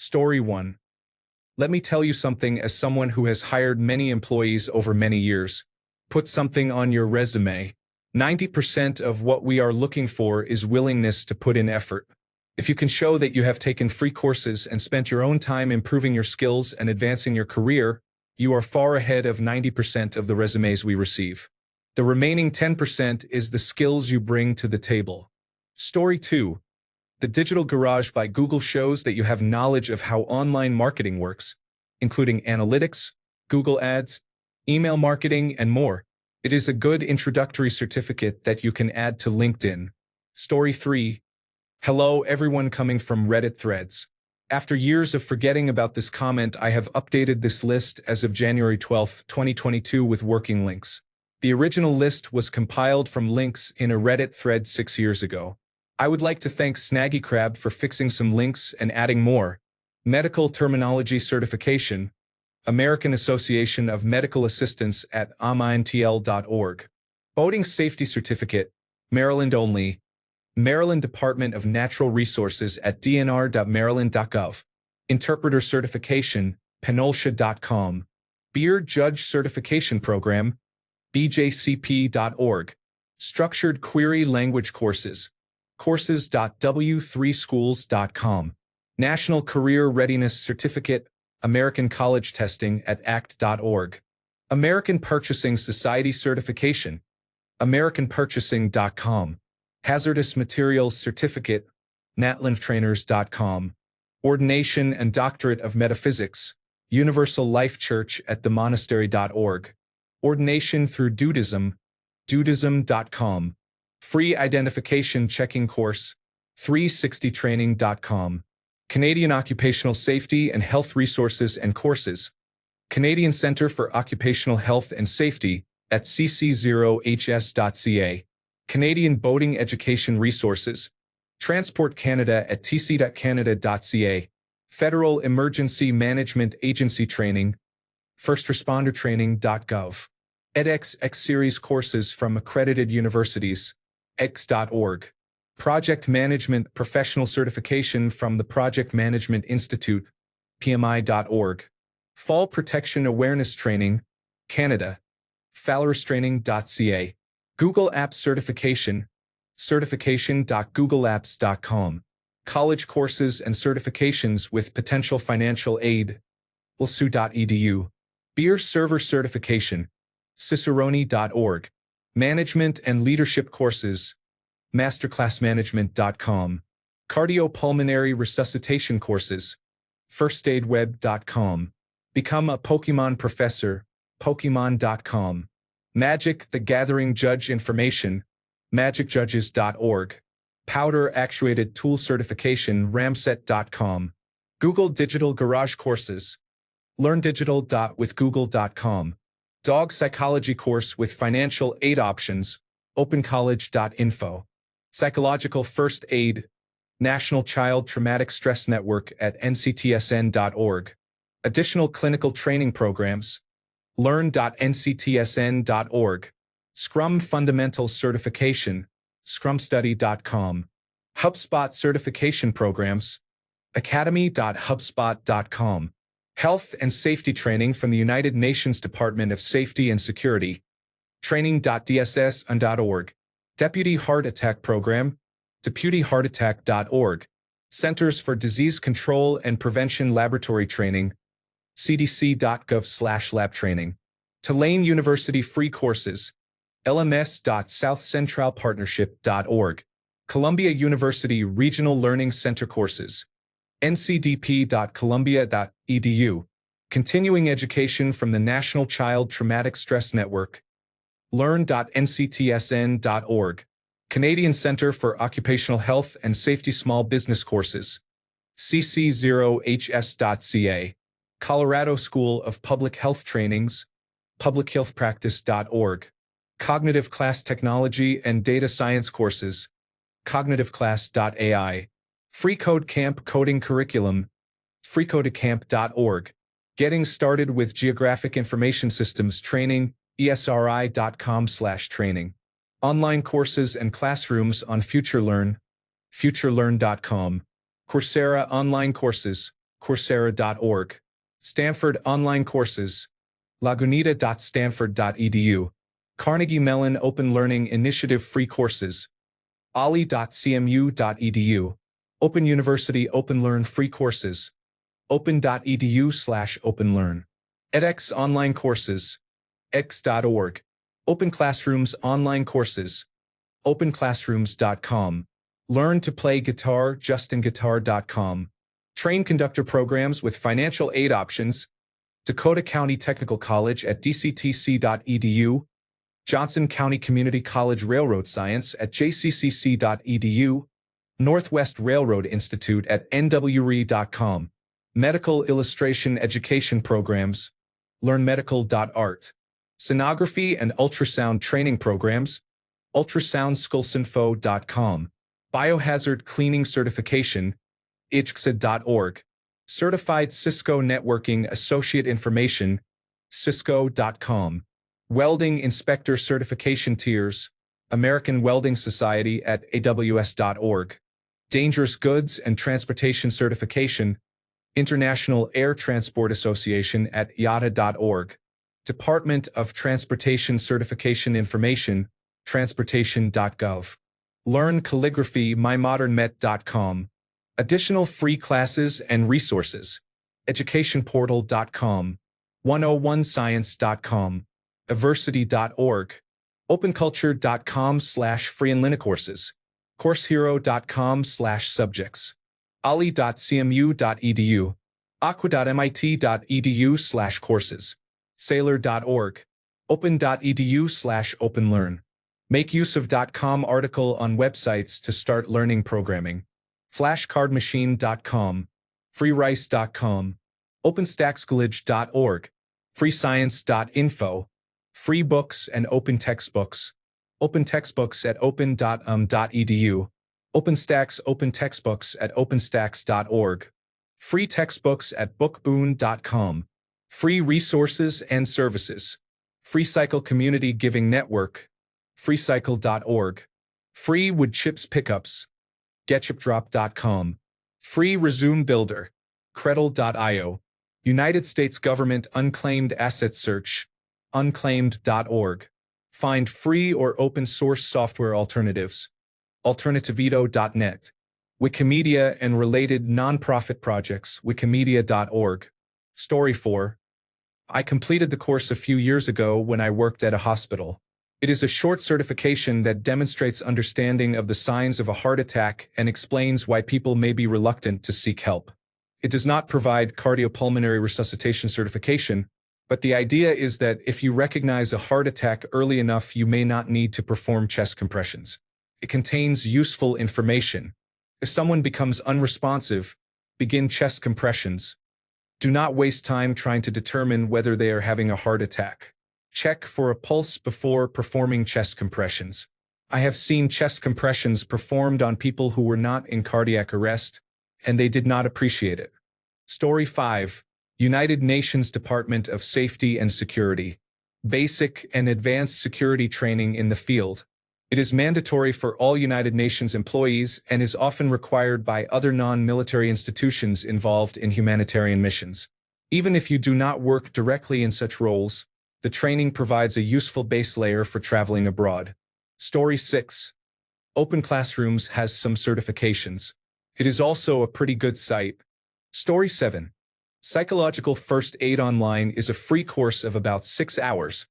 Story 1. Let me tell you something as someone who has hired many employees over many years. Put something on your resume. 90% of what we are looking for is willingness to put in effort. If you can show that you have taken free courses and spent your own time improving your skills and advancing your career, you are far ahead of 90% of the resumes we receive. The remaining 10% is the skills you bring to the table. Story 2. The Digital Garage by Google shows that you have knowledge of how online marketing works, including analytics, Google Ads, email marketing, and more. It is a good introductory certificate that you can add to LinkedIn. Story 3. Hello everyone coming from Reddit threads. After years of forgetting about this comment, I have updated this list as of January 12, 2022 with working links. The original list was compiled from links in a Reddit thread 6 years ago. I would like to thank Snaggy Crab for fixing some links and adding more. Medical Terminology Certification, American Association of Medical Assistants at amintl.org. Boating Safety Certificate, Maryland only. Maryland Department of Natural Resources at dnr.maryland.gov. Interpreter Certification, penolsha.com. Beer Judge Certification Program, bjcp.org. Structured Query Language Courses, courses.w3schools.com. National Career Readiness Certificate, American College Testing at act.org. American Purchasing Society Certification, americanpurchasing.com. Hazardous Materials Certificate, natlintrainers.com. Ordination and Doctorate of Metaphysics, Universal Life Church at themonastery.org. Ordination through Dudism, dudism.com. Free Identification Checking Course, 360training.com. Canadian Occupational Safety and Health Resources and Courses, Canadian Centre for Occupational Health and Safety at cc0hs.ca. Canadian Boating Education Resources, Transport Canada at tc.canada.ca. Federal Emergency Management Agency Training, firstrespondertraining.gov. edX X-Series courses from accredited universities, x.org. Project Management Professional Certification from the Project Management Institute, pmi.org. Fall Protection Awareness Training, Canada, fallorestraining.ca. Google Apps Certification, certification.googleapps.com. College courses and certifications with potential financial aid, lsu.edu. Beer Server Certification, cicerone.org. Management and Leadership Courses, masterclassmanagement.com. Cardiopulmonary Resuscitation Courses, firstaidweb.com. Become a Pokemon Professor, pokemon.com. Magic the Gathering Judge Information, magicjudges.org. Powder Actuated Tool Certification, ramset.com. Google Digital Garage Courses, learndigital.withgoogle.com. Dog Psychology Course with Financial Aid Options, opencollege.info. Psychological First Aid, National Child Traumatic Stress Network at nctsn.org. Additional clinical training programs, learn.nctsn.org. Scrum Fundamentals Certification, scrumstudy.com. HubSpot Certification Programs, academy.hubspot.com. Health and Safety Training from the United Nations Department of Safety and Security, training.dss.org. Deputy Heart Attack Program, deputyheartattack.org. Centers for Disease Control and Prevention Laboratory Training, cdc.gov/lab training. Tulane University Free Courses, lms.southcentralpartnership.org. Columbia University Regional Learning Center Courses, ncdp.columbia.edu. Continuing Education from the National Child Traumatic Stress Network, learn.nctsn.org. Canadian Centre for Occupational Health and Safety Small Business Courses, cc0hs.ca. Colorado School of Public Health Trainings, publichealthpractice.org. Cognitive Class Technology and Data Science Courses, cognitiveclass.ai. Free Code Camp Coding Curriculum, freecodecamp.org. Getting Started with Geographic Information Systems Training, esri.com/training. Online courses and classrooms on FutureLearn, futurelearn.com. Coursera online courses, Coursera.org. Stanford Online Courses, Lagunita.stanford.edu, Carnegie Mellon Open Learning Initiative Free Courses, Ali.cmu.edu, Open University Open Learn Free Courses, open.edu/openlearn, edX Online Courses, x.org, Open Classrooms Online Courses, openclassrooms.com, Learn to Play Guitar, justinguitar.com, Train conductor programs with financial aid options, Dakota County Technical College at dctc.edu, Johnson County Community College Railroad Science at jccc.edu, Northwest Railroad Institute at nwre.com, Medical Illustration Education Programs, learnmedical.art, Sonography and Ultrasound Training Programs, ultrasoundschoolsinfo.com, Biohazard Cleaning Certification, ICHSA.org, Certified Cisco Networking Associate Information, cisco.com, Welding Inspector Certification Tiers, American Welding Society at aws.org, Dangerous Goods and Transportation Certification, International Air Transport Association at IATA.org, Department of Transportation Certification Information, transportation.gov, Learn Calligraphy, mymodernmet.com, additional free classes and resources, educationportal.com, 101science.com, Aversity.org, openculture.com/free and Linux courses, coursehero.com/subjects, ali.cmu.edu, aqua.mit.edu/courses, sailor.org, open.edu/openlearn, makeUseof.com article on websites to start learning programming, flashcardmachine.com, freerice.com, openstackscollege.org, freescience.info, free books and open textbooks, open textbooks at open.edu, OpenStax open textbooks at openstacks.org, free textbooks at bookboon.com, free resources and services, FreeCycle Community Giving Network, freecycle.org, free wood chips pickups, getchipdrop.com, free resume builder, credle.io, United States Government Unclaimed Asset Search, unclaimed.org, find free or open source software alternatives, alternativedo.net, Wikimedia and related nonprofit projects, wikimedia.org. Story 4. I completed the course a few years ago when I worked at a hospital. It is a short certification that demonstrates understanding of the signs of a heart attack and explains why people may be reluctant to seek help. It does not provide cardiopulmonary resuscitation certification, but the idea is that if you recognize a heart attack early enough, you may not need to perform chest compressions. It contains useful information. If someone becomes unresponsive, begin chest compressions. Do not waste time trying to determine whether they are having a heart attack. Check for a pulse before performing chest compressions. I have seen chest compressions performed on people who were not in cardiac arrest, and they did not appreciate it. Story 5. United Nations Department of Safety and Security. Basic and advanced security training in the field. It is mandatory for all United Nations employees and is often required by other non-military institutions involved in humanitarian missions. Even if you do not work directly in such roles, the training provides a useful base layer for traveling abroad. Story 6. Open Classrooms has some certifications. It is also a pretty good site. Story 7. Psychological First Aid Online is a free course of about 6 hours,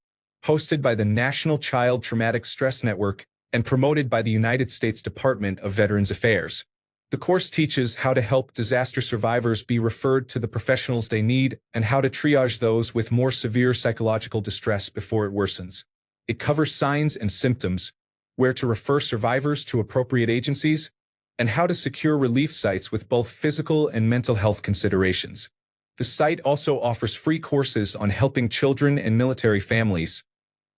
hosted by the National Child Traumatic Stress Network and promoted by the United States Department of Veterans Affairs. The course teaches how to help disaster survivors be referred to the professionals they need and how to triage those with more severe psychological distress before it worsens. It covers signs and symptoms, where to refer survivors to appropriate agencies, and how to secure relief sites with both physical and mental health considerations. The site also offers free courses on helping children and military families.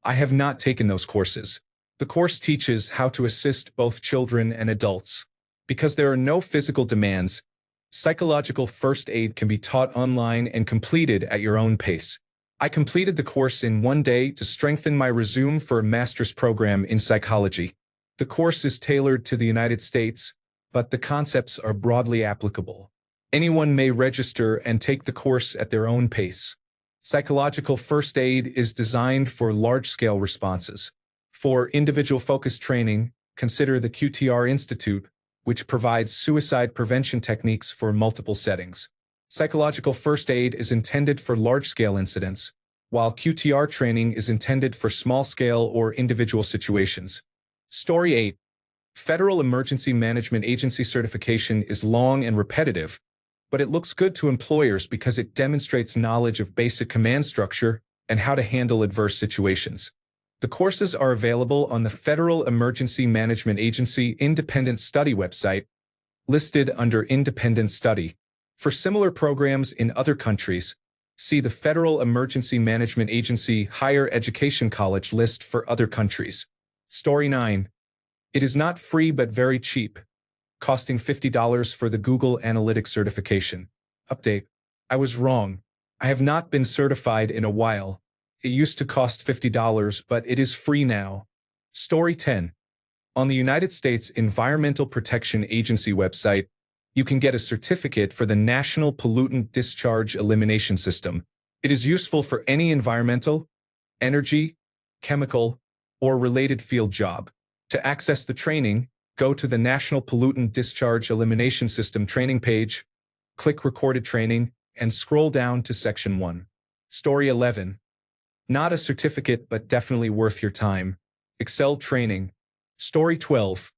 I have not taken those courses. The course teaches how to assist both children and adults. Because there are no physical demands, psychological first aid can be taught online and completed at your own pace. I completed the course in 1 day to strengthen my resume for a master's program in psychology. The course is tailored to the United States, but the concepts are broadly applicable. Anyone may register and take the course at their own pace. Psychological first aid is designed for large-scale responses. For individual-focused training, consider the QTR Institute, which provides suicide prevention techniques for multiple settings. Psychological first aid is intended for large-scale incidents, while QTR training is intended for small-scale or individual situations. Story 8. Federal Emergency Management Agency certification is long and repetitive, but it looks good to employers because it demonstrates knowledge of basic command structure and how to handle adverse situations. The courses are available on the Federal Emergency Management Agency Independent Study website, listed under Independent Study. For similar programs in other countries, see the Federal Emergency Management Agency Higher Education College list for other countries. Story 9. It is not free but very cheap, costing $50 for the Google Analytics certification. Update. I was wrong. I have not been certified in a while. It used to cost $50, but it is free now. Story 10. On the United States Environmental Protection Agency website, you can get a certificate for the National Pollutant Discharge Elimination System. It is useful for any environmental, energy, chemical, or related field job. To access the training, go to the National Pollutant Discharge Elimination System training page, click Recorded Training, and scroll down to Section 1. Story 11. Not a certificate but definitely worth your time. Excel training. Story 12.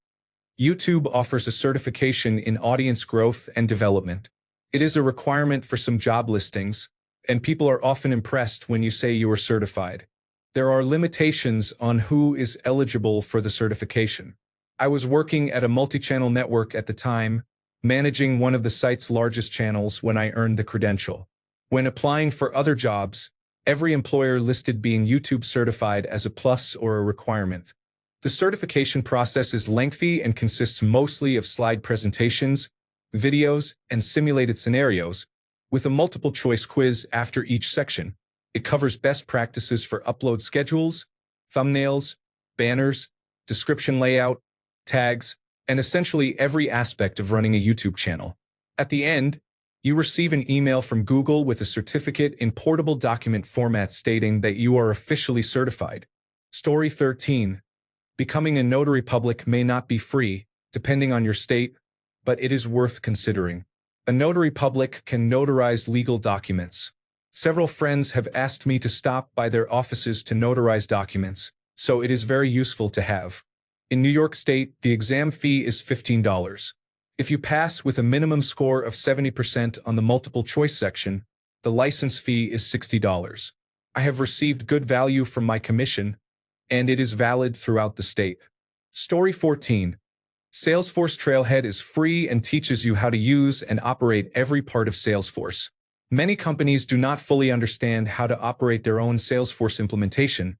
YouTube offers a certification in audience growth and development. It is a requirement for some job listings, and people are often impressed when you say you are certified. There are limitations on who is eligible for the certification. I was working at a multi-channel network at the time, managing one of the site's largest channels when I earned the credential. When applying for other jobs, every employer listed being YouTube certified as a plus or a requirement. The certification process is lengthy and consists mostly of slide presentations, videos, and simulated scenarios, with a multiple-choice quiz after each section. It covers best practices for upload schedules, thumbnails, banners, description layout, tags, and essentially every aspect of running a YouTube channel. At the end, you receive an email from Google with a certificate in portable document format stating that you are officially certified. Story 13. Becoming a notary public may not be free, depending on your state, but it is worth considering. A notary public can notarize legal documents. Several friends have asked me to stop by their offices to notarize documents, so it is very useful to have. In New York State, the exam fee is $15. If you pass with a minimum score of 70% on the multiple choice section, the license fee is $60. I have received good value from my commission, and it is valid throughout the state. Story 14. Salesforce Trailhead is free and teaches you how to use and operate every part of Salesforce. Many companies do not fully understand how to operate their own Salesforce implementation,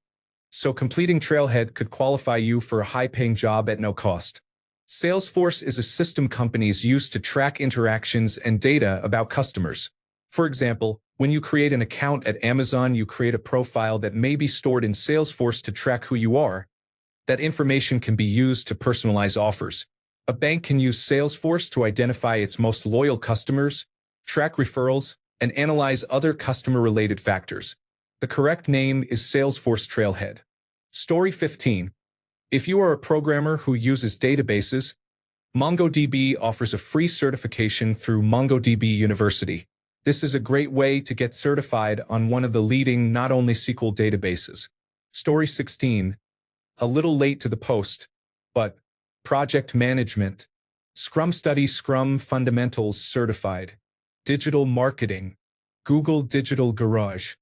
so completing Trailhead could qualify you for a high-paying job at no cost. Salesforce is a system companies use to track interactions and data about customers. For example, when you create an account at Amazon, you create a profile that may be stored in Salesforce to track who you are. That information can be used to personalize offers. A bank can use Salesforce to identify its most loyal customers, track referrals, and analyze other customer-related factors. The correct name is Salesforce Trailhead. Story 15. If you are a programmer who uses databases, MongoDB offers a free certification through MongoDB University. This is a great way to get certified on one of the leading not only SQL databases. Story 16. A little late to the post, but project management. Scrum Study Scrum Fundamentals Certified. Digital Marketing. Google Digital Garage.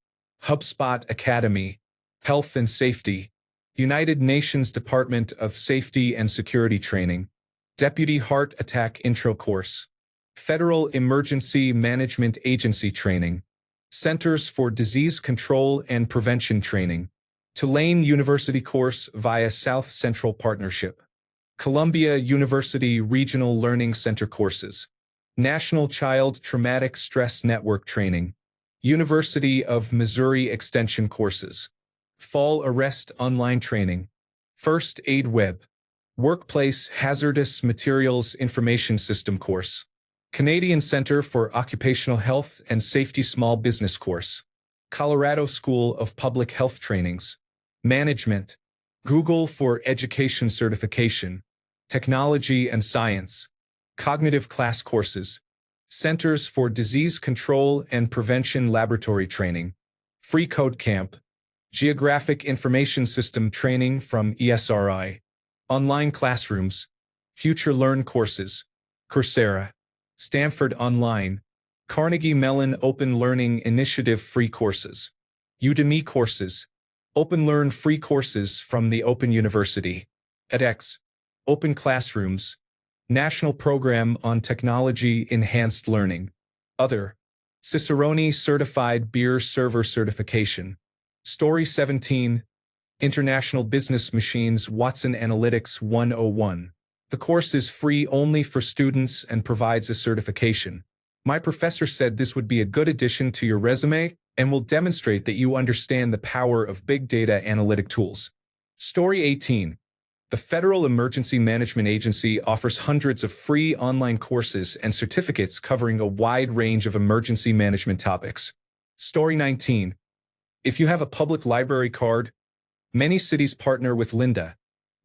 HubSpot Academy. Health and Safety. United Nations Department of Safety and Security Training. Deputy Heart Attack Intro Course. Federal Emergency Management Agency Training. Centers for Disease Control and Prevention Training. Tulane University course via South Central Partnership. Columbia University Regional Learning Center courses. National Child Traumatic Stress Network Training. University of Missouri Extension courses. Fall Arrest Online Training. First Aid Web. Workplace Hazardous Materials Information System course. Canadian Center for Occupational Health and Safety Small Business Course. Colorado School of Public Health Trainings. Management. Google for Education Certification. Technology and Science. Cognitive Class Courses. Centers for Disease Control and Prevention Laboratory Training. Free Code Camp. Geographic Information System Training from ESRI. Online Classrooms. Future Learn Courses. Coursera. Stanford Online. Carnegie Mellon Open Learning Initiative Free Courses. Udemy Courses. Open Learn free courses from the Open University. edX. Open Classrooms. National Program on Technology Enhanced Learning. Other. Cicerone Certified Beer Server Certification. Story 17. International Business Machines Watson Analytics 101. The course is free only for students and provides a certification. My professor said this would be a good addition to your resume and will demonstrate that you understand the power of big data analytic tools. Story 18. The Federal Emergency Management Agency offers hundreds of free online courses and certificates covering a wide range of emergency management topics. Story 19. If you have a public library card, many cities partner with Lynda,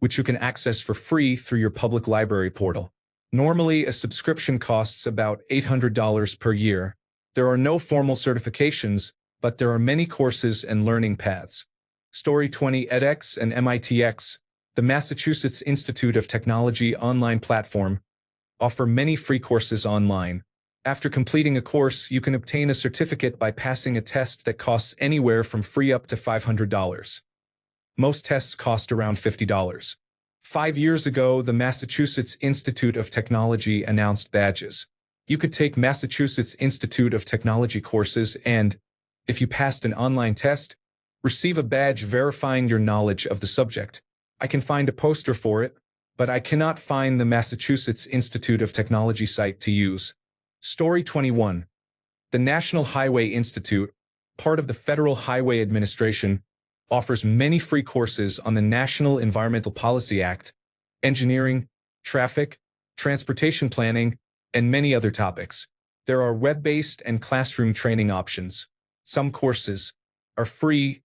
which you can access for free through your public library portal. Normally, a subscription costs about $800 per year. There are no formal certifications, but there are many courses and learning paths. Story 20. edX and MITx, the Massachusetts Institute of Technology online platform, offer many free courses online. After completing a course, you can obtain a certificate by passing a test that costs anywhere from free up to $500. Most tests cost around $50. 5 years ago, the Massachusetts Institute of Technology announced badges. You could take Massachusetts Institute of Technology courses and, if you passed an online test, receive a badge verifying your knowledge of the subject. I can find a poster for it, but I cannot find the Massachusetts Institute of Technology site to use. Story 21. The National Highway Institute, part of the Federal Highway Administration, offers many free courses on the National Environmental Policy Act, engineering, traffic, transportation planning, and many other topics. There are web-based and classroom training options. Some courses are free,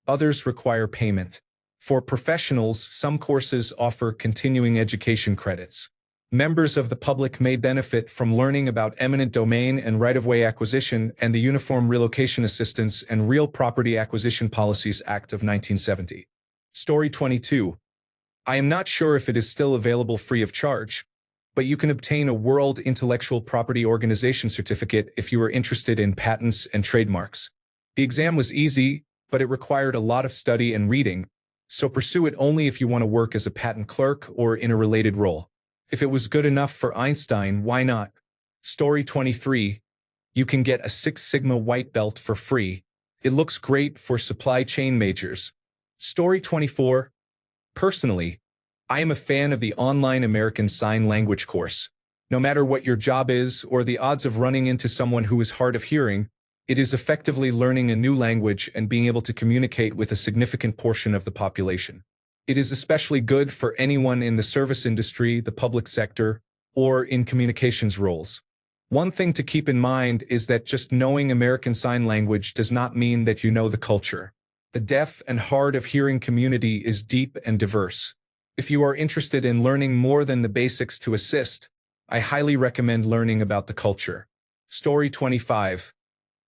others require payment. For professionals, some courses offer continuing education credits. Members of the public may benefit from learning about eminent domain and right-of-way acquisition and the Uniform Relocation Assistance and Real Property Acquisition Policies Act of 1970. Story 22. I am not sure if it is still available free of charge, but you can obtain a World Intellectual Property Organization certificate if you are interested in patents and trademarks. The exam was easy, but it required a lot of study and reading, so pursue it only if you want to work as a patent clerk or in a related role. If it was good enough for Einstein, why not? Story 23. You can get a 6 Sigma white belt for free. It looks great for supply chain majors. Story 24. Personally, I am a fan of the online American Sign Language course. No matter what your job is or the odds of running into someone who is hard of hearing, it is effectively learning a new language and being able to communicate with a significant portion of the population. It is especially good for anyone in the service industry, the public sector, or in communications roles. One thing to keep in mind is that just knowing American Sign Language does not mean that you know the culture. The deaf and hard of hearing community is deep and diverse. If you are interested in learning more than the basics to assist, I highly recommend learning about the culture. Story 25.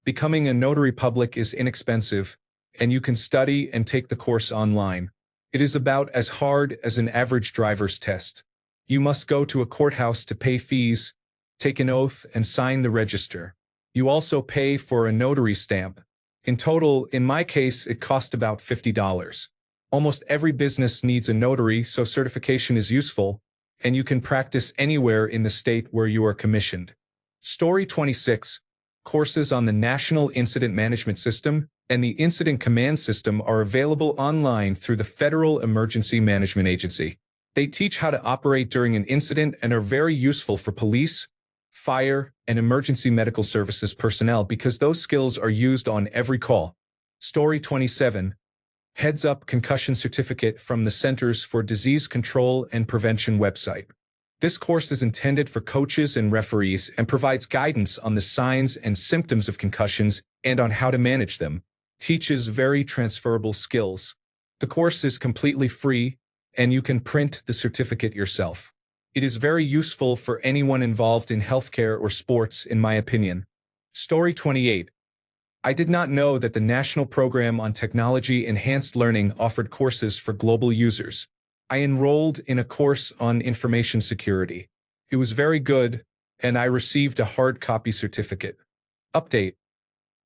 Becoming a notary public is inexpensive, and you can study and take the course online. It is about as hard as an average driver's test. You must go to a courthouse to pay fees, take an oath, and sign the register. You also pay for a notary stamp. In total, in my case, it cost about $50. Almost every business needs a notary, so certification is useful, and you can practice anywhere in the state where you are commissioned. Story 26. Courses on the National Incident Management System and the Incident Command System are available online through the Federal Emergency Management Agency. They teach how to operate during an incident and are very useful for police, fire, and emergency medical services personnel because those skills are used on every call. Story 27. Heads Up Concussion Certificate from the Centers for Disease Control and Prevention website. This course is intended for coaches and referees and provides guidance on the signs and symptoms of concussions and on how to manage them. Teaches very transferable skills. The course is completely free, and you can print the certificate yourself. It is very useful for anyone involved in healthcare or sports, in my opinion. Story 28. I did not know that the National Program on Technology Enhanced Learning offered courses for global users. I enrolled in a course on information security. It was very good, and I received a hard copy certificate. Update.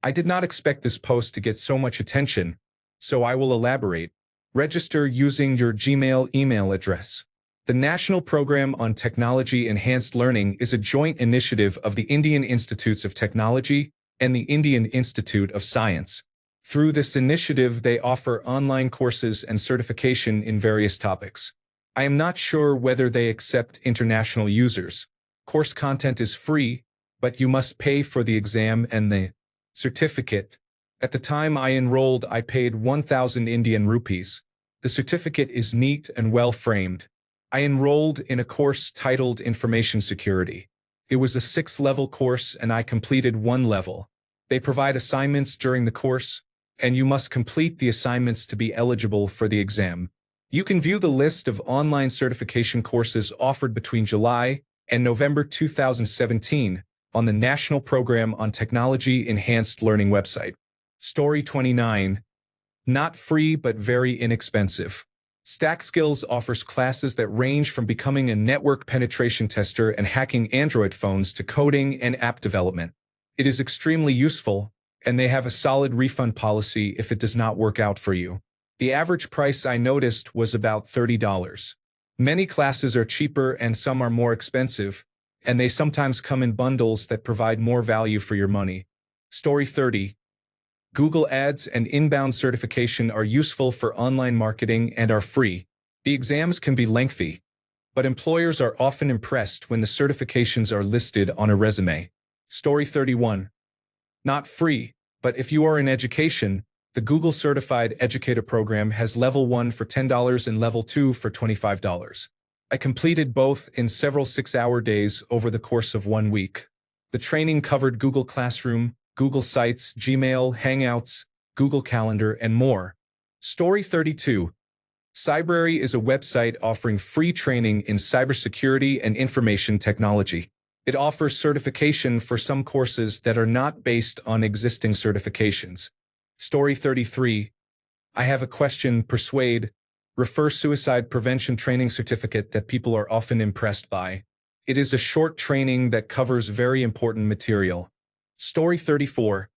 I did not expect this post to get so much attention, so I will elaborate. Register using your Gmail email address. The National Program on Technology Enhanced Learning is a joint initiative of the Indian Institutes of Technology and the Indian Institute of Science. Through this initiative, they offer online courses and certification in various topics. I am not sure whether they accept international users. Course content is free, but you must pay for the exam and the certificate. At the time I enrolled, I paid 1,000 Indian rupees. The certificate is neat and well framed. I enrolled in a course titled Information Security. It was a 6-level course and I completed 1 level. They provide assignments during the course, and you must complete the assignments to be eligible for the exam. You can view the list of online certification courses offered between July and November 2017 on the National Program on Technology Enhanced Learning website. Story 29. Not free but very inexpensive. StackSkills offers classes that range from becoming a network penetration tester and hacking Android phones to coding and app development. It is extremely useful, and they have a solid refund policy if it does not work out for you. The average price I noticed was about $30. Many classes are cheaper and some are more expensive, and they sometimes come in bundles that provide more value for your money. Story 30. Google Ads and inbound certification are useful for online marketing and are free. The exams can be lengthy, but employers are often impressed when the certifications are listed on a resume. Story 31. Not free, but if you are in education, the Google Certified Educator Program has Level 1 for $10 and Level 2 for $25. I completed both in several 6-hour days over the course of 1 week. The training covered Google Classroom, Google Sites, Gmail, Hangouts, Google Calendar, and more. Story 32. Cybrary is a website offering free training in cybersecurity and information technology. It offers certification for some courses that are not based on existing certifications. Story 33. I have a question. Persuade. Refer suicide prevention training certificate that people are often impressed by. It is a short training that covers very important material. Story 34.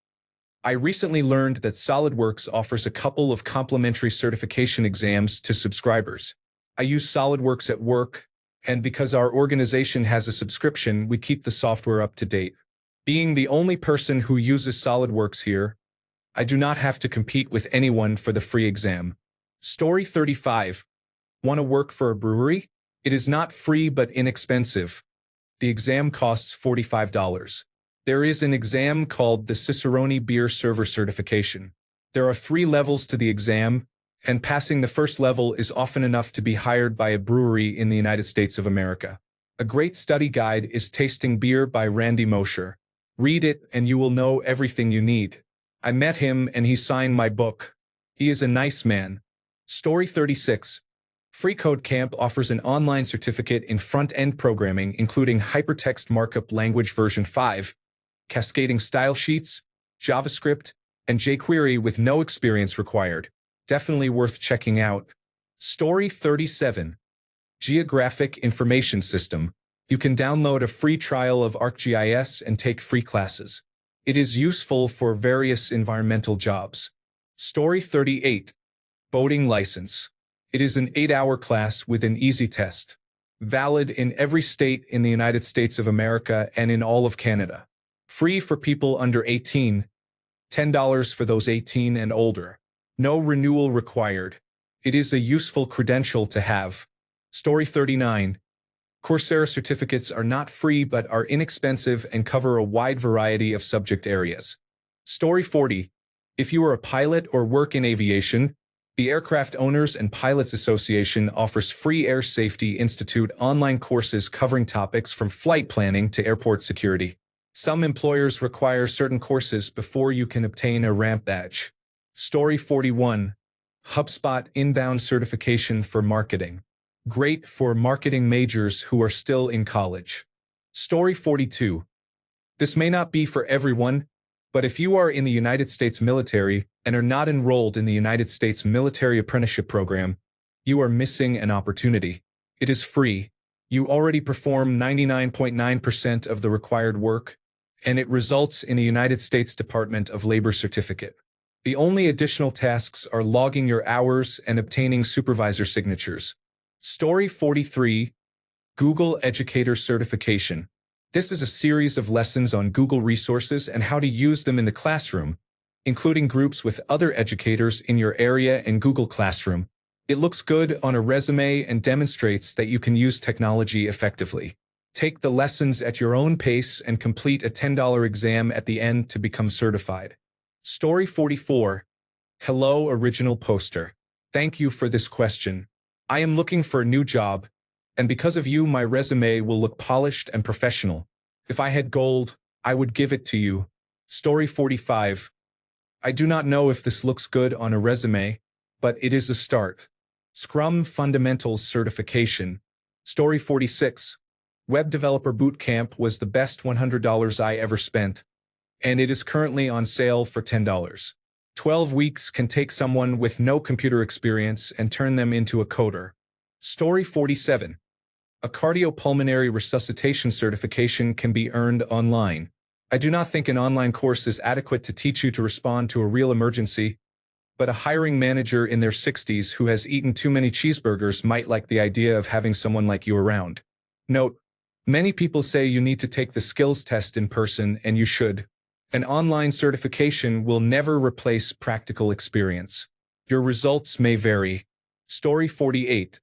I recently learned that SolidWorks offers a couple of complimentary certification exams to subscribers. I use SolidWorks at work, and because our organization has a subscription, we keep the software up to date. Being the only person who uses SolidWorks here, I do not have to compete with anyone for the free exam. Story 35. Want to work for a brewery? It is not free but inexpensive. The exam costs $45. There is an exam called the Cicerone Beer Server Certification. There are 3 levels to the exam, and passing the first level is often enough to be hired by a brewery in the United States of America. A great study guide is Tasting Beer by Randy Mosher. Read it and you will know everything you need. I met him and he signed my book. He is a nice man. Story 36. FreeCodeCamp offers an online certificate in front-end programming including Hypertext Markup Language version 5, cascading style sheets, JavaScript, and jQuery with no experience required. Definitely worth checking out. Story 37. Geographic Information System. You can download a free trial of ArcGIS and take free classes. It is useful for various environmental jobs. Story 38. Boating License. It is an 8-hour class with an easy test. Valid in every state in the United States of America and in all of Canada. Free for people under 18. $10 for those 18 and older. No renewal required. It is a useful credential to have. Story 39. Coursera certificates are not free but are inexpensive and cover a wide variety of subject areas. Story 40. If you are a pilot or work in aviation, The Aircraft Owners and Pilots Association offers free Air Safety Institute online courses covering topics from flight planning to airport security. Some employers require certain courses before you can obtain a ramp badge. Story 41. HubSpot Inbound Certification for Marketing. Great for marketing majors who are still in college. Story 42. This may not be for everyone, but if you are in the United States military and are not enrolled in the United States Military Apprenticeship Program, you are missing an opportunity. It is free. You already perform 99.9% of the required work, and it results in a United States Department of Labor certificate. The only additional tasks are logging your hours and obtaining supervisor signatures. Story 43. Google Educator Certification. This is a series of lessons on Google resources and how to use them in the classroom, including groups with other educators in your area and Google Classroom. It looks good on a resume and demonstrates that you can use technology effectively. Take the lessons at your own pace and complete a $10 exam at the end to become certified. Story 44. Hello, original poster. Thank you for this question. I am looking for a new job, and because of you, my resume will look polished and professional. If I had gold, I would give it to you. Story 45. I do not know if this looks good on a resume, but it is a start. Scrum Fundamentals Certification. Story 46. Web Developer Bootcamp was the best $100 I ever spent, and it is currently on sale for $10. 12 weeks can take someone with no computer experience and turn them into a coder. Story 47. A cardiopulmonary resuscitation certification can be earned online. I do not think an online course is adequate to teach you to respond to a real emergency, but a hiring manager in their 60s who has eaten too many cheeseburgers might like the idea of having someone like you around. Note, many people say you need to take the skills test in person, and you should. An online certification will never replace practical experience. Your results may vary. Story 48.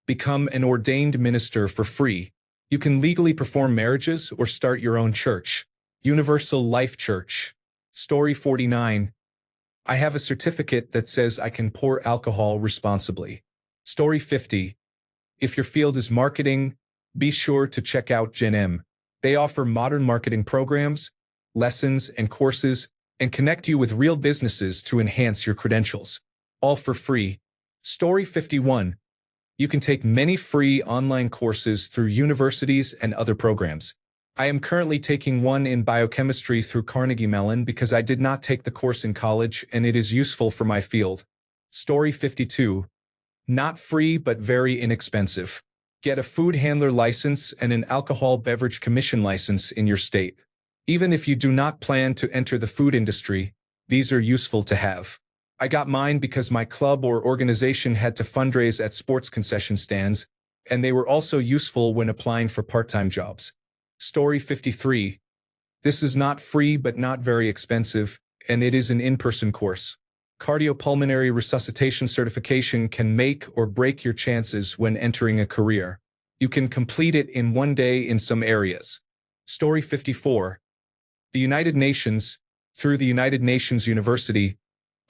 Become an ordained minister for free. You can legally perform marriages or start your own church. Universal Life Church. Story 49. I have a certificate that says I can pour alcohol responsibly. Story 50. If your field is marketing, be sure to check out Gen M. They offer modern marketing programs, lessons, and courses, and connect you with real businesses to enhance your credentials. All for free. Story 51. You can take many free online courses through universities and other programs. I am currently taking one in biochemistry through Carnegie Mellon because I did not take the course in college and it is useful for my field. Story 52. Not free but very inexpensive. Get a food handler license and an alcohol beverage commission license in your state. Even if you do not plan to enter the food industry, these are useful to have. I got mine because my club or organization had to fundraise at sports concession stands, and they were also useful when applying for part-time jobs. Story 53. This is not free but not very expensive, and it is an in-person course. Cardiopulmonary resuscitation certification can make or break your chances when entering a career. You can complete it in one day in some areas. Story 54. The United Nations, through the United Nations University,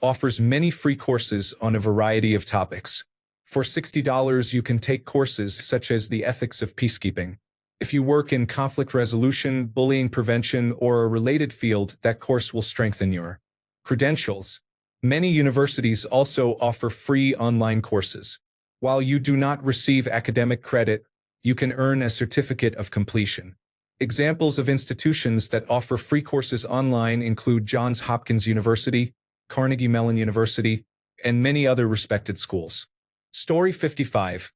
offers many free courses on a variety of topics. For $60, you can take courses such as the ethics of peacekeeping. If you work in conflict resolution, bullying prevention, or a related field, that course will strengthen your credentials. Many universities also offer free online courses. While you do not receive academic credit, you can earn a certificate of completion. Examples of institutions that offer free courses online include Johns Hopkins University, Carnegie Mellon University, and many other respected schools. Story 55.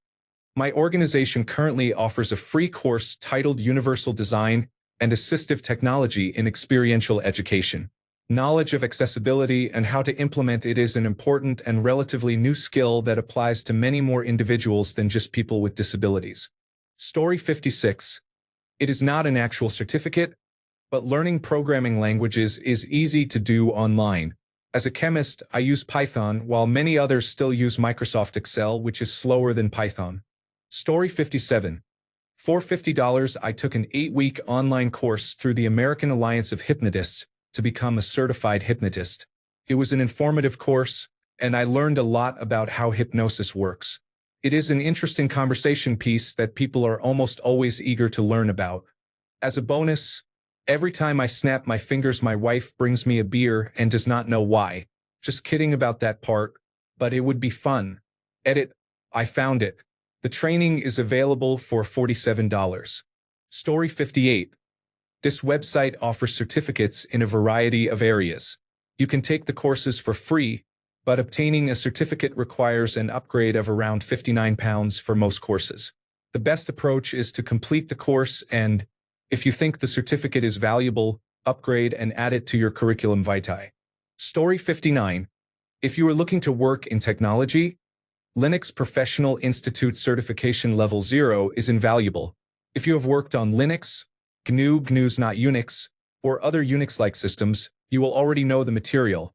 My organization currently offers a free course titled Universal Design and Assistive Technology in Experiential Education. Knowledge of accessibility and how to implement it is an important and relatively new skill that applies to many more individuals than just people with disabilities. Story 56. It is not an actual certificate, but learning programming languages is easy to do online. As a chemist, I use Python, while many others still use Microsoft Excel, which is slower than Python. Story 57. For $50, I took an 8-week online course through the American Alliance of Hypnotists to become a certified hypnotist. It was an informative course, and I learned a lot about how hypnosis works. It is an interesting conversation piece that people are almost always eager to learn about. As a bonus, every time I snap my fingers, my wife brings me a beer and does not know why. Just kidding about that part, but it would be fun. Edit, I found it. The training is available for $47. Story 58. This website offers certificates in a variety of areas. You can take the courses for free, but obtaining a certificate requires an upgrade of around £59 for most courses. The best approach is to complete the course and, if you think the certificate is valuable, upgrade and add it to your curriculum vitae. Story 59. If you are looking to work in technology, Linux Professional Institute Certification Level 0 is invaluable. If you have worked on Linux, GNU's not Unix, or other Unix-like systems, you will already know the material.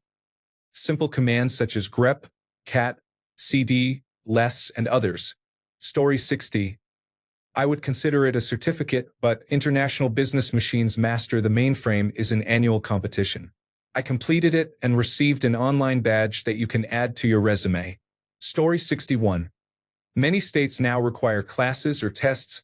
Simple commands such as grep, cat, cd, less, and others. Story 60. I would consider it a certificate, but International Business Machines Master the Mainframe is an annual competition. I completed it and received an online badge that you can add to your resume. Story 61. Many states now require classes or tests,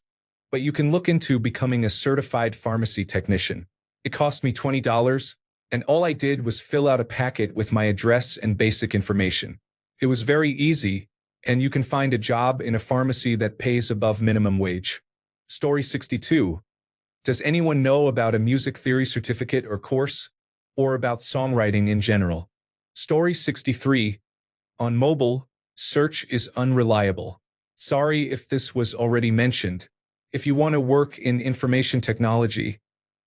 but you can look into becoming a certified pharmacy technician. It cost me $20, and all I did was fill out a packet with my address and basic information. It was very easy, and you can find a job in a pharmacy that pays above minimum wage. Story 62. Does anyone know about a music theory certificate or course, or about songwriting in general? Story 63. On mobile, search is unreliable. Sorry if this was already mentioned. If you want to work in information technology,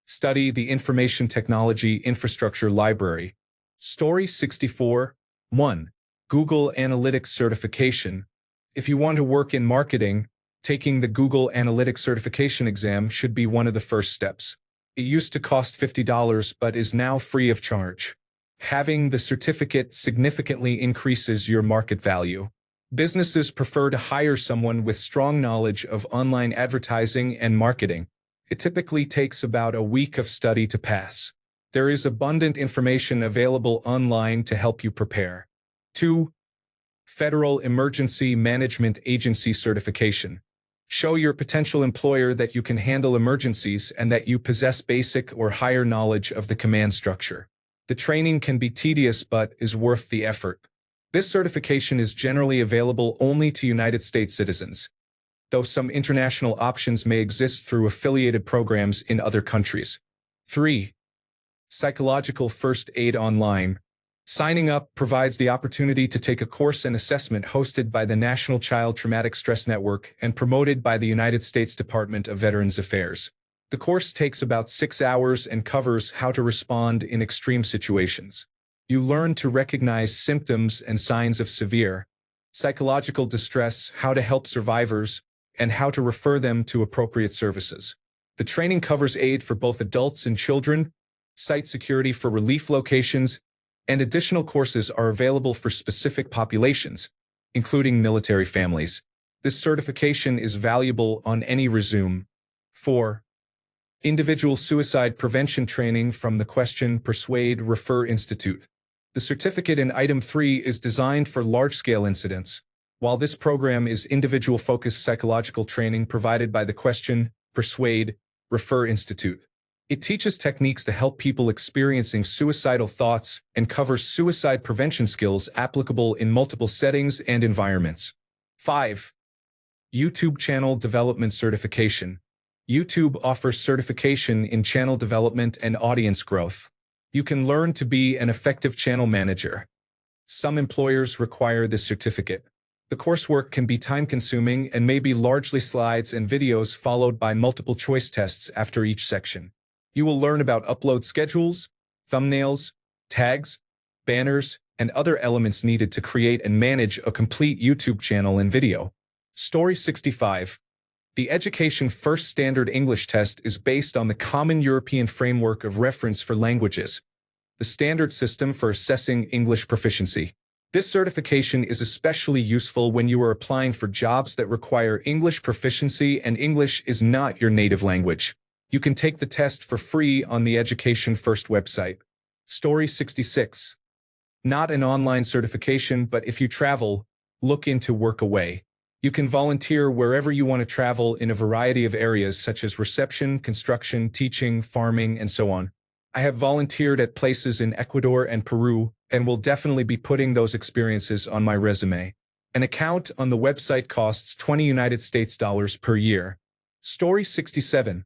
study the Information Technology Infrastructure Library. Story 64. 1. Google Analytics Certification. If you want to work in marketing, taking the Google Analytics Certification exam should be one of the first steps. It used to cost $50 but is now free of charge. Having the certificate significantly increases your market value. Businesses prefer to hire someone with strong knowledge of online advertising and marketing. It typically takes about a week of study to pass. There is abundant information available online to help you prepare. 2. Federal Emergency Management Agency Certification. Show your potential employer that you can handle emergencies and that you possess basic or higher knowledge of the command structure. The training can be tedious but is worth the effort. This certification is generally available only to United States citizens, though some international options may exist through affiliated programs in other countries. 3. Psychological First Aid Online. Signing up provides the opportunity to take a course and assessment hosted by the National Child Traumatic Stress Network and promoted by the United States Department of Veterans Affairs. The course takes about 6 hours and covers how to respond in extreme situations. You learn to recognize symptoms and signs of severe psychological distress, how to help survivors, and how to refer them to appropriate services. The training covers aid for both adults and children, site security for relief locations, and additional courses are available for specific populations, including military families. This certification is valuable on any resume. 4. Individual Suicide Prevention Training from the Question, Persuade, Refer Institute. The certificate in Item 3 is designed for large-scale incidents, while this program is individual-focused psychological training provided by the Question, Persuade, Refer Institute. It teaches techniques to help people experiencing suicidal thoughts and covers suicide prevention skills applicable in multiple settings and environments. 5. YouTube Channel Development Certification. YouTube offers certification in channel development and audience growth. You can learn to be an effective channel manager. Some employers require this certificate. The coursework can be time-consuming and may be largely slides and videos followed by multiple-choice tests after each section. You will learn about upload schedules, thumbnails, tags, banners, and other elements needed to create and manage a complete YouTube channel and video. Story 65. The Education First Standard English Test is based on the Common European Framework of Reference for Languages, the standard system for assessing English proficiency. This certification is especially useful when you are applying for jobs that require English proficiency and English is not your native language. You can take the test for free on the Education First website. Story 66. Not an online certification, but if you travel, look into Workaway. You can volunteer wherever you want to travel in a variety of areas such as reception, construction, teaching, farming, and so on. I have volunteered at places in Ecuador and Peru and will definitely be putting those experiences on my resume. An account on the website costs $20 per year. Story 67.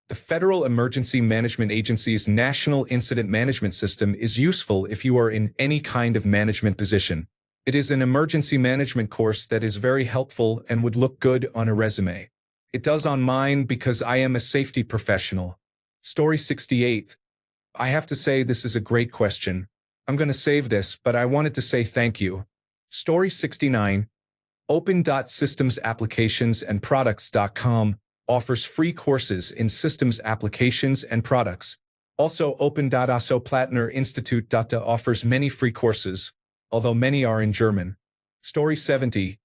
The Federal Emergency Management Agency's National Incident Management System is useful if you are in any kind of management position. It is an emergency management course that is very helpful and would look good on a resume. It does on mine because I am a safety professional. Story 68. I have to say this is a great question. I'm going to save this, but I wanted to say thank you. Story 69. Open.systemsapplicationsandsproducts.com offers free courses in systems applications and products. Also, Open.ASO offers many free courses, although many are in German. Story 70.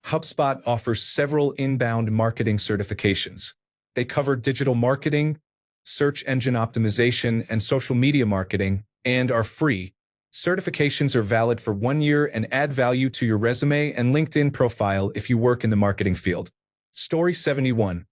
HubSpot offers several inbound marketing certifications. They cover digital marketing, search engine optimization, and social media marketing, and are free. Certifications are valid for 1 year and add value to your resume and LinkedIn profile if you work in the marketing field. Story 71.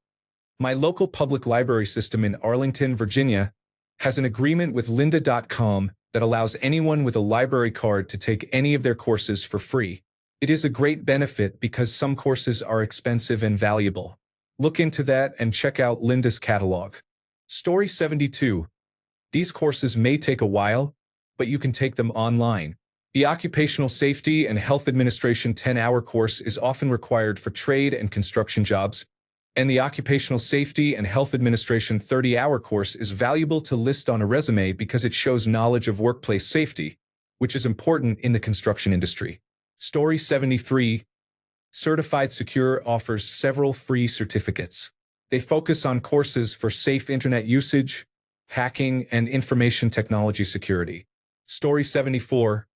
My local public library system in Arlington, Virginia, has an agreement with lynda.com that allows anyone with a library card to take any of their courses for free. It is a great benefit because some courses are expensive and valuable. Look into that and check out Lynda's catalog. Story 72. These courses may take a while, but you can take them online. The Occupational Safety and Health Administration 10-hour course is often required for trade and construction jobs, and the Occupational Safety and Health Administration 30-hour course is valuable to list on a resume because it shows knowledge of workplace safety, which is important in the construction industry. Story 73. Certified Secure offers several free certificates. They focus on courses for safe internet usage, hacking, and information technology security. Story 74.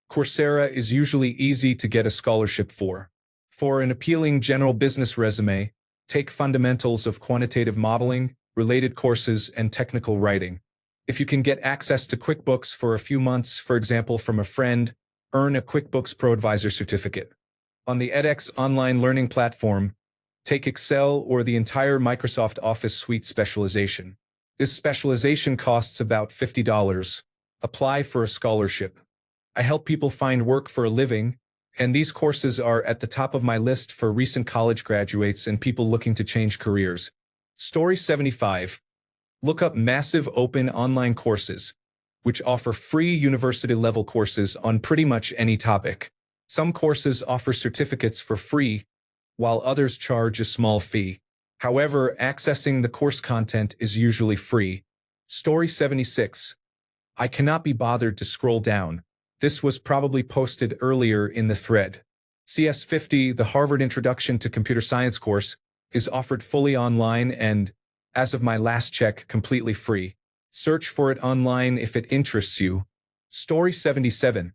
Coursera is usually easy to get a scholarship for. For an appealing general business resume, take fundamentals of quantitative modeling, related courses, and technical writing. If you can get access to QuickBooks for a few months, for example from a friend, earn a QuickBooks Pro Advisor certificate. On the edX online learning platform, take Excel or the entire Microsoft Office suite specialization. This specialization costs about $50. Apply for a scholarship. I help people find work for a living, and these courses are at the top of my list for recent college graduates and people looking to change careers. Story 75. Look up Massive Open Online Courses, which offer free university-level courses on pretty much any topic. Some courses offer certificates for free, while others charge a small fee. However, accessing the course content is usually free. Story 76. I cannot be bothered to scroll down. This was probably posted earlier in the thread. CS50, the Harvard Introduction to Computer Science course, is offered fully online and, as of my last check, completely free. Search for it online if it interests you. Story 77.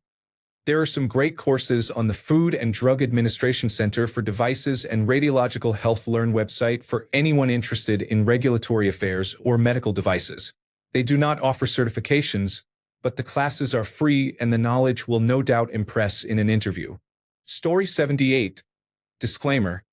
There are some great courses on the Food and Drug Administration Center for Devices and Radiological Health Learn website for anyone interested in regulatory affairs or medical devices. They do not offer certifications, but the classes are free and the knowledge will no doubt impress in an interview. Story 78. Disclaimer.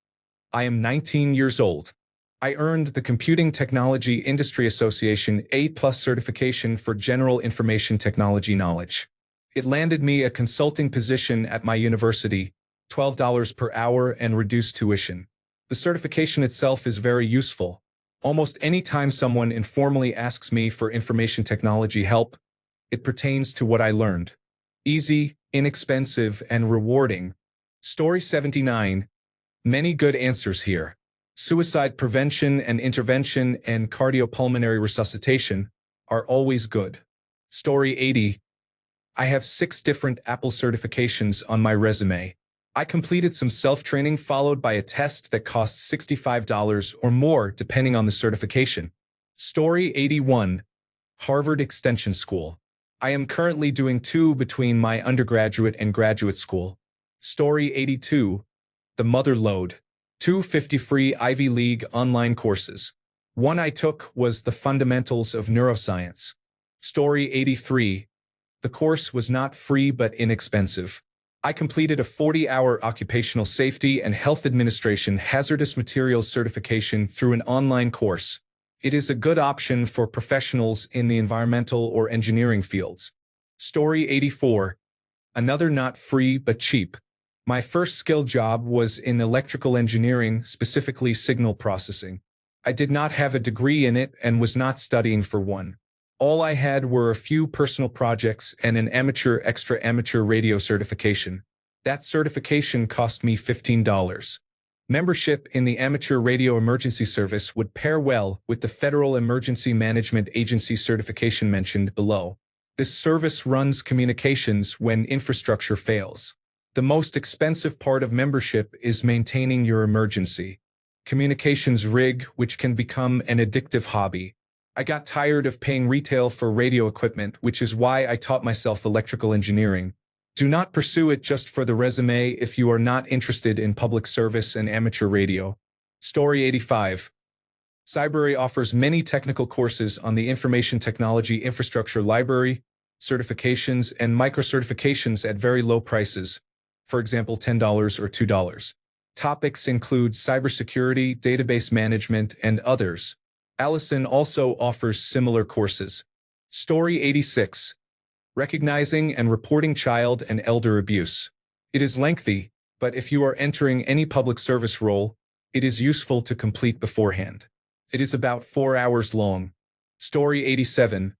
I am 19 years old. I earned the Computing Technology Industry Association A+ certification for General Information Technology knowledge. It landed me a consulting position at my university, $12 per hour and reduced tuition. The certification itself is very useful. Almost any time someone informally asks me for information technology help, it pertains to what I learned. Easy, inexpensive, and rewarding. Story 79. Many good answers here. Suicide prevention and intervention and cardiopulmonary resuscitation are always good. Story 80. I have 6 different Apple certifications on my resume. I completed some self-training followed by a test that costs $65 or more depending on the certification. Story 81. Harvard Extension School. I am currently doing 2 between my undergraduate and graduate school. Story 82. The Mother Lode. 2 50-free Ivy League online courses. One I took was The Fundamentals of Neuroscience. Story 83. The course was not free but inexpensive. I completed a 40-hour occupational safety and health administration hazardous materials certification through an online course. It is a good option for professionals in the environmental or engineering fields. Story 84. Another not free but cheap. My first skill job was in electrical engineering, specifically signal processing. I did not have a degree in it and was not studying for one. All I had were a few personal projects and an extra amateur radio certification. That certification cost me $15. Membership in the Amateur Radio Emergency Service would pair well with the Federal Emergency Management Agency certification mentioned below. This service runs communications when infrastructure fails. The most expensive part of membership is maintaining your emergency communications rig, which can become an addictive hobby. I got tired of paying retail for radio equipment, which is why I taught myself electrical engineering. Do not pursue it just for the resume if you are not interested in public service and amateur radio. Story 85. Cybrary offers many technical courses on the Information Technology Infrastructure Library, certifications, and micro-certifications at very low prices, for example $10 or $2. Topics include cybersecurity, database management, and others. Allison also offers similar courses. Story 86. Recognizing and reporting child and elder abuse. It is lengthy, but if you are entering any public service role, it is useful to complete beforehand. It is about 4 hours long. Story 87.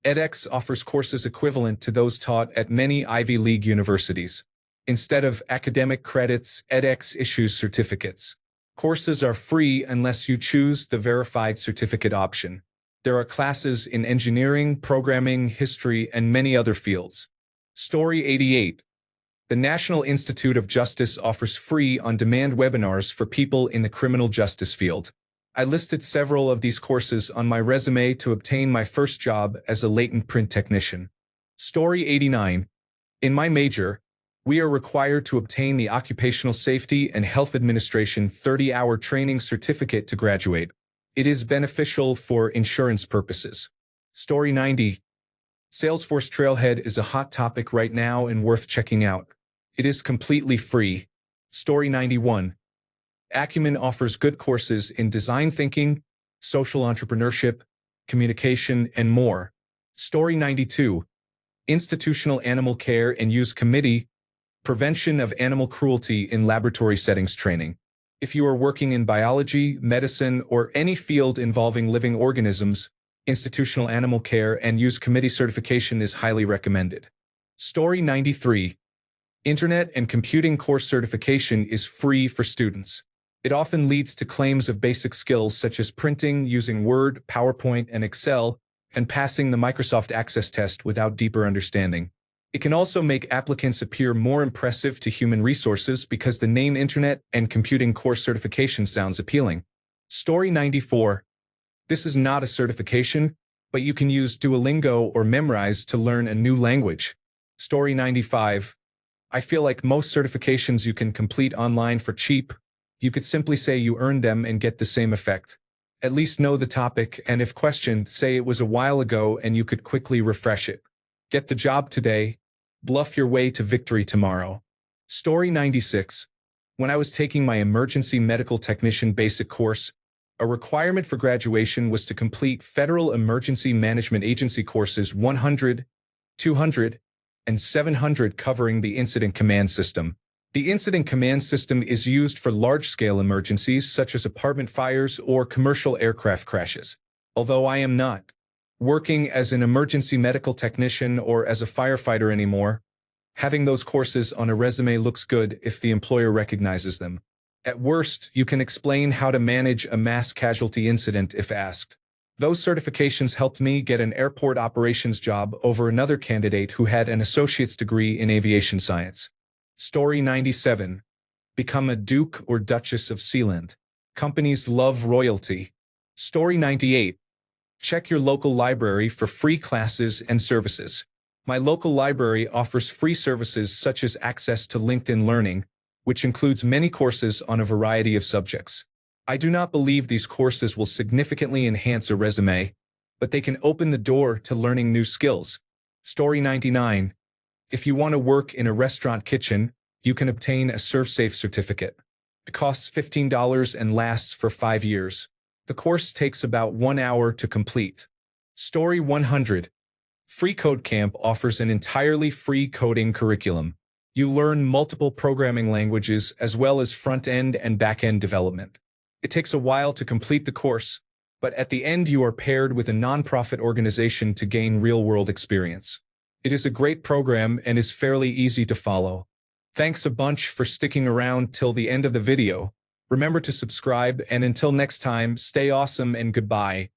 edX offers courses equivalent to those taught at many Ivy League universities. Instead of academic credits, edX issues certificates. Courses are free unless you choose the verified certificate option. There are classes in engineering, programming, history, and many other fields. Story 88. The National Institute of Justice offers free on-demand webinars for people in the criminal justice field. I listed several of these courses on my resume to obtain my first job as a latent print technician. Story 89. In my major, we are required to obtain the Occupational Safety and Health Administration 30-hour training certificate to graduate. It is beneficial for insurance purposes. Story 90. Salesforce Trailhead is a hot topic right now and worth checking out. It is completely free. Story 91. Acumen offers good courses in design thinking, social entrepreneurship, communication, and more. Story 92. Institutional Animal Care and Use Committee, Prevention of Animal Cruelty in Laboratory Settings Training. If you are working in biology, medicine, or any field involving living organisms, Institutional Animal Care and Use Committee certification is highly recommended. Story 93. Internet and Computing Course certification is free for students. It often leads to claims of basic skills such as printing using Word, PowerPoint, and Excel, and passing the Microsoft Access test without deeper understanding. It can also make applicants appear more impressive to human resources because the name Internet and Computing Course certification sounds appealing. Story 94. This is not a certification, but you can use Duolingo or Memrise to learn a new language. Story 95. I feel like most certifications you can complete online for cheap. You could simply say you earned them and get the same effect. At least know the topic, and if questioned, say it was a while ago and you could quickly refresh it. Get the job today. Bluff your way to victory tomorrow. Story 96. When I was taking my emergency medical technician basic course, a requirement for graduation was to complete Federal Emergency Management Agency courses 100, 200, and 700 covering the Incident Command System. The Incident Command System is used for large-scale emergencies such as apartment fires or commercial aircraft crashes. Although I am not working as an emergency medical technician or as a firefighter anymore, having those courses on a resume looks good if the employer recognizes them. At worst, you can explain how to manage a mass casualty incident if asked. Those certifications helped me get an airport operations job over another candidate who had an associate's degree in aviation science. Story 97. Become a Duke or Duchess of Sealand. Companies love royalty. Story 98. Check your local library for free classes and services. My local library offers free services such as access to LinkedIn Learning, which includes many courses on a variety of subjects. I do not believe these courses will significantly enhance a resume, but they can open the door to learning new skills. Story 99. If you want to work in a restaurant kitchen, you can obtain a ServSafe certificate. It costs $15 and lasts for 5 years. The course takes about 1 hour to complete. Story 100. Free Code Camp offers an entirely free coding curriculum. You learn multiple programming languages as well as front-end and back-end development. It takes a while to complete the course, but at the end you are paired with a nonprofit organization to gain real-world experience. It is a great program and is fairly easy to follow. Thanks a bunch for sticking around till the end of the video. Remember to subscribe, and until next time, stay awesome and goodbye.